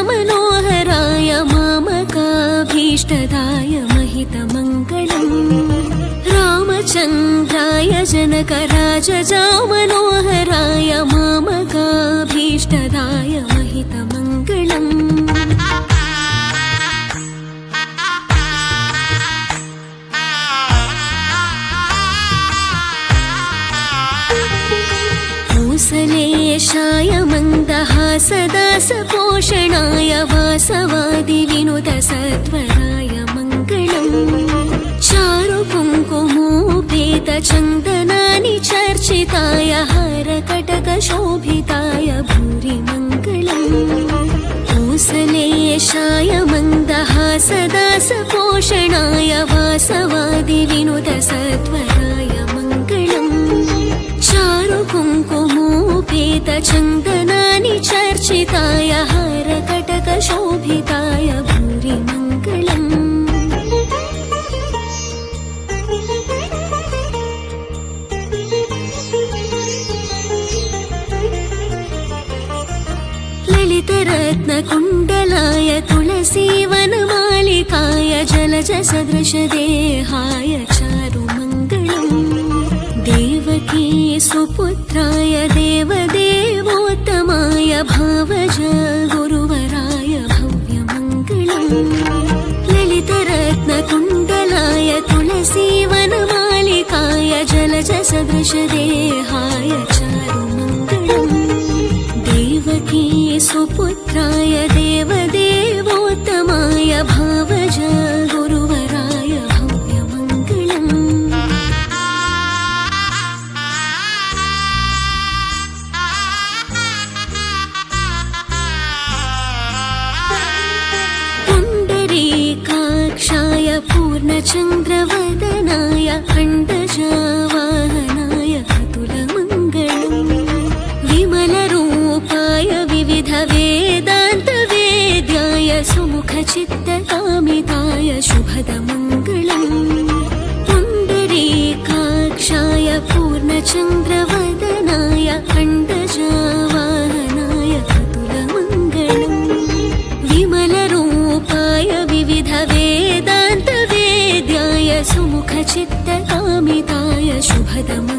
जनकराजजामनोहराय मामकाभीष्टदाय महितमङ्गलम् रामचन्द्राय जनकराजजामनोहराय मामकाभीष्टदाय महितमङ्गलम् कौसलेशाय मन्दहासदासपोषणाय वासवादिविनुतसत्वराय मङ्गलम् चारुकुङ्कुमोपेतचन्दनानि चर्चिताय हारकटकशोभिताय भूरि मङ्गलम् कौसलेशाय मन्दहासदासपोषणाय वासवादिविनुतसत्वराय मङ्गलम् चारुकुङ्कुमोपेतचन्दनानि चर्चिताय हारकटकशोभिताय भूरि मङ्गलम् ललितरत्नकुण्डलाय तुलसीवनमालिकाय जलजसदृशदेहाय चारुमङ्गलम् देवकी सुपुत्राय देवदेवोत्तमाय भावज गुरुवराय भव्यमङ्गलम् ललितरत्नकुण्डलाय तुलसीवनमालिकाय जलजसदृशदेहाय चारुमङ्गलम् देवकी सुपुत्राय देवदेवोत्तमाय भावज गुरुवराय भव्यमङ्गलम् पुण्डरीकाक्षाय पूर्णचन्द्रवदनाय अण्डजवाहनाय अतुलमङ्गलम् विमलरूपाय विविधवेदान्तवेद्याय सुमुखचित्तकामिताय शुभदमङ्गलम् पुण्डरीकाक्षाय पूर्णचन्द्रवदनाय अण्डजवाहनाय अतुलमङ्गलम् विमलरूपाय विविधवेदान्तवेद्याय सुमुखचित्तकामिताय शुभदमङ्गलम्